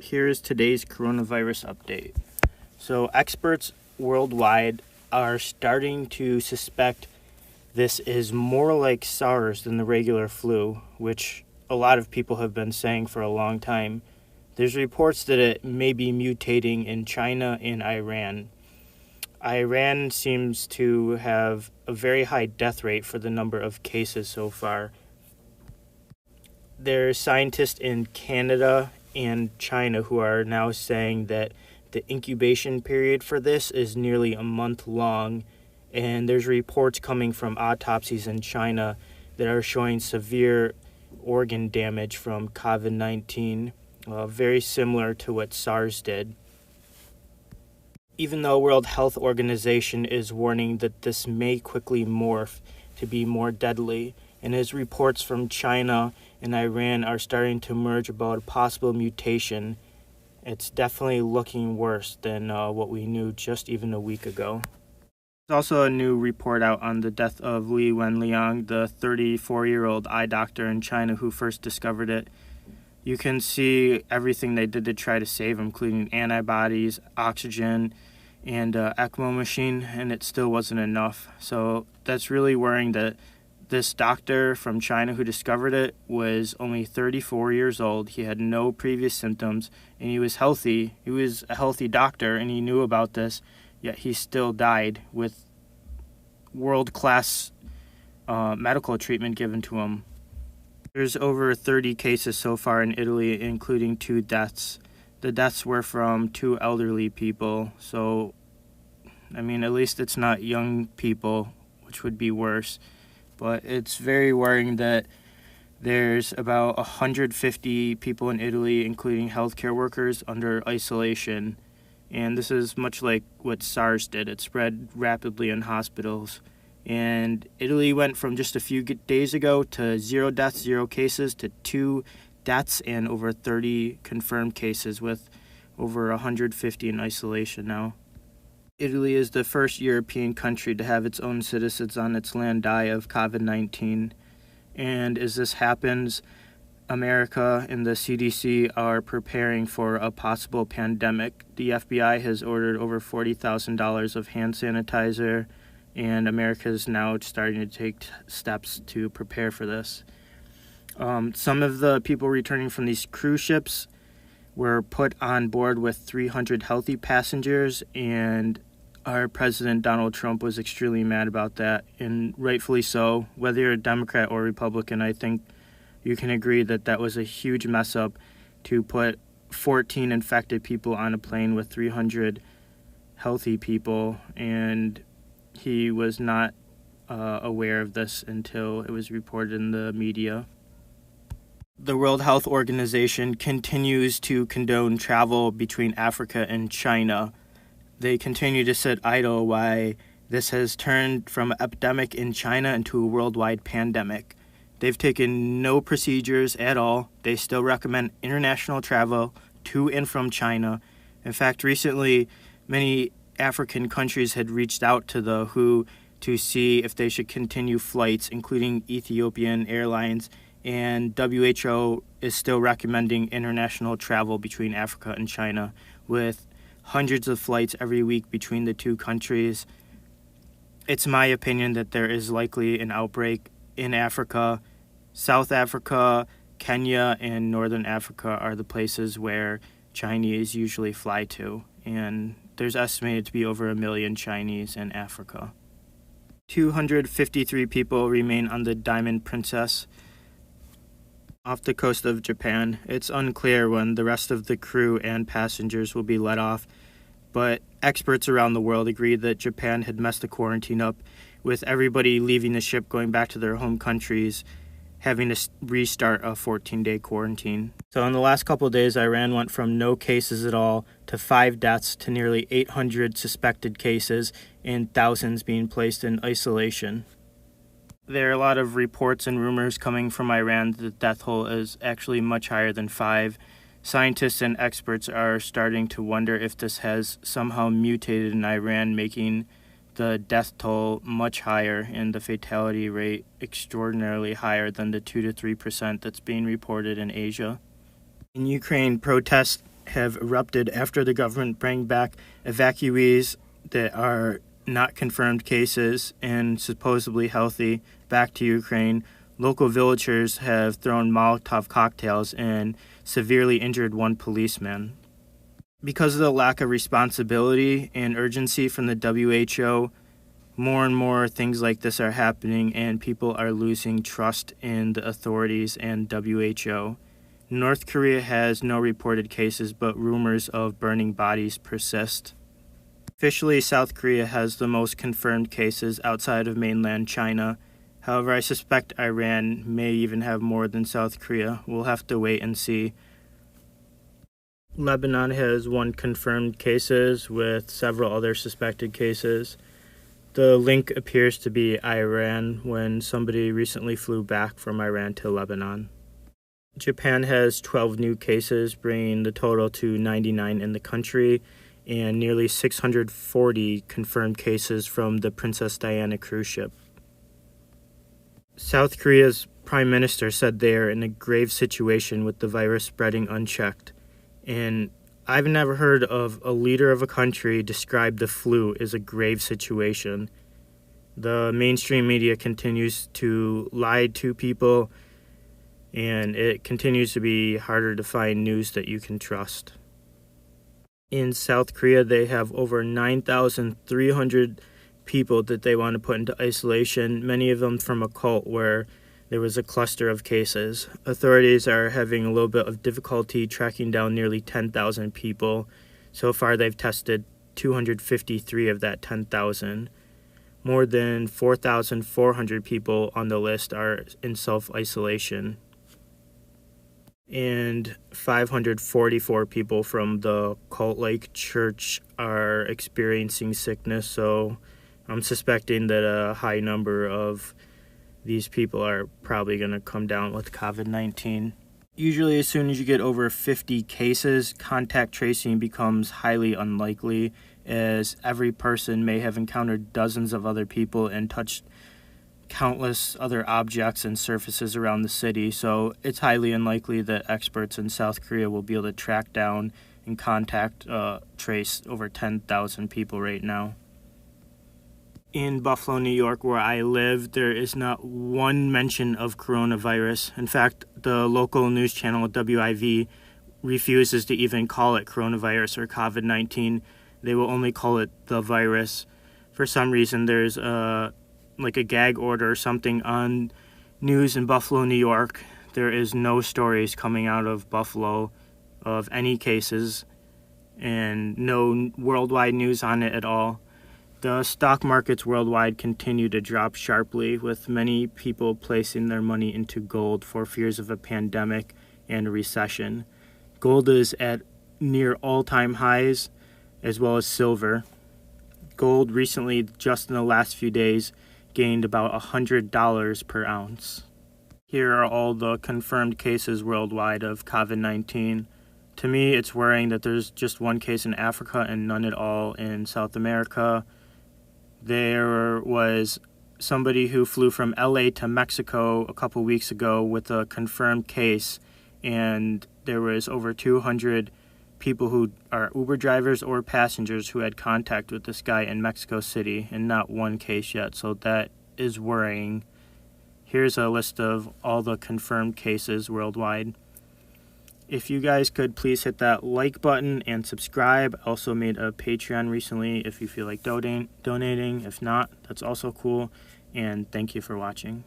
here is today's coronavirus update. So experts worldwide are starting to suspect this is more like SARS than the regular flu, which a lot of people have been saying for a long time. There's reports that it may be mutating in China and Iran. Iran seems to have a very high death rate for the number of cases so far. There's scientists in Canada and China who are now saying that the incubation period for this is nearly a month long, and there's reports coming from autopsies in China that are showing severe organ damage from COVID-19, very similar to what SARS did. Even though World Health Organization is warning that this may quickly morph to be more deadly, and as reports from China and Iran are starting to emerge about a possible mutation, it's definitely looking worse than what we knew just even a week ago. There's also a new report out on the death of Li Wenliang, the 34-year-old eye doctor in China who first discovered it. You can see everything they did to try to save him, including antibodies, oxygen, and ECMO machine, and it still wasn't enough. So that's really worrying that this doctor from China who discovered it was only 34 years old. He had no previous symptoms, and he was healthy. He was a healthy doctor, and he knew about this, yet he still died with world-class medical treatment given to him. There's over 30 cases so far in Italy, including 2 deaths. The deaths were from 2 elderly people, so, at least it's not young people, which would be worse. But it's very worrying that there's about 150 people in Italy, including healthcare workers, under isolation. And this is much like what SARS did. It spread rapidly in hospitals. And Italy went from just a few days ago to 0 deaths, 0 cases, to 2 deaths and over 30 confirmed cases, with over 150 in isolation now. Italy is the first European country to have its own citizens on its land die of COVID-19. And as this happens, America and the CDC are preparing for a possible pandemic. The FBI has ordered over $40,000 of hand sanitizer, and America is now starting to take steps to prepare for this. Some of the people returning from these cruise ships were put on board with 300 healthy passengers, and our President Donald Trump was extremely mad about that, and rightfully so. Whether you're a Democrat or Republican, I think you can agree that that was a huge mess up to put 14 infected people on a plane with 300 healthy people, and he was not aware of this until it was reported in the media. The World Health Organization continues to condone travel between Africa and China. They continue to sit idle while this has turned from an epidemic in China into a worldwide pandemic. They've taken no procedures at all. They still recommend international travel to and from China. In fact, recently, many African countries had reached out to the WHO to see if they should continue flights, including Ethiopian Airlines, and WHO is still recommending international travel between Africa and China, with hundreds of flights every week between the 2 countries. It's my opinion that there is likely an outbreak in Africa. South Africa, Kenya, and Northern Africa are the places where Chinese usually fly to, and there's estimated to be over 1 million Chinese in Africa. 253 people remain on the Diamond Princess off the coast of Japan. It's unclear when the rest of the crew and passengers will be let off, but experts around the world agree that Japan had messed the quarantine up, with everybody leaving the ship going back to their home countries having to restart a 14-day quarantine. So in the last couple of days, Iran went from no cases at all to 5 deaths to nearly 800 suspected cases and thousands being placed in isolation. There are a lot of reports and rumors coming from Iran that the death toll is actually much higher than 5. Scientists and experts are starting to wonder if this has somehow mutated in Iran, making the death toll much higher and the fatality rate extraordinarily higher than the 2 to 3% that's being reported in Asia. In Ukraine, protests have erupted after the government brought back evacuees that are not confirmed cases and supposedly healthy back to Ukraine. Local villagers have thrown Molotov cocktails and severely injured one policeman. Because of the lack of responsibility and urgency from the WHO, more and more things like this are happening and people are losing trust in the authorities and WHO. North Korea has no reported cases, but rumors of burning bodies persist. Officially, South Korea has the most confirmed cases outside of mainland China. However, I suspect Iran may even have more than South Korea. We'll have to wait and see. Lebanon has 1 confirmed cases with several other suspected cases. The link appears to be Iran when somebody recently flew back from Iran to Lebanon. Japan has 12 new cases, bringing the total to 99 in the country, and nearly 640 confirmed cases from the Princess Diana cruise ship. South Korea's prime minister said they are in a grave situation with the virus spreading unchecked. And I've never heard of a leader of a country describe the flu as a grave situation. The mainstream media continues to lie to people, and it continues to be harder to find news that you can trust. In South Korea, they have over 9,300 people that they want to put into isolation, many of them from a cult where there was a cluster of cases. Authorities are having a little bit of difficulty tracking down nearly 10,000 people. So far, they've tested 253 of that 10,000. More than 4,400 people on the list are in self-isolation. And 544 people from the cult-like church are experiencing sickness, so I'm suspecting that a high number of these people are probably going to come down with COVID-19. Usually, as soon as you get over 50 cases, contact tracing becomes highly unlikely, as every person may have encountered dozens of other people and touched countless other objects and surfaces around the city, so it's highly unlikely that experts in South Korea will be able to track down and contact trace over 10,000 people right now. In Buffalo, New York, where I live, there is not one mention of coronavirus. In fact, the local news channel WIV refuses to even call it coronavirus or COVID-19. They will only call it the virus. For some reason, there's a gag order or something on news in Buffalo, New York. There is no stories coming out of Buffalo of any cases and no worldwide news on it at all. The stock markets worldwide continue to drop sharply, with many people placing their money into gold for fears of a pandemic and a recession. Gold is at near all-time highs, as well as silver. Gold recently, just in the last few days, gained about $100 per ounce. Here are all the confirmed cases worldwide of COVID-19. To me, it's worrying that there's just 1 case in Africa and none at all in South America. There was somebody who flew from LA to Mexico a couple weeks ago with a confirmed case, and there was over 200 people who are Uber drivers or passengers who had contact with this guy in Mexico City, and not 1 case yet, so that is worrying. Here's a list of all the confirmed cases worldwide. If you guys could please hit that like button and subscribe. I also made a Patreon recently if you feel like donating. If not, that's also cool. And thank you for watching.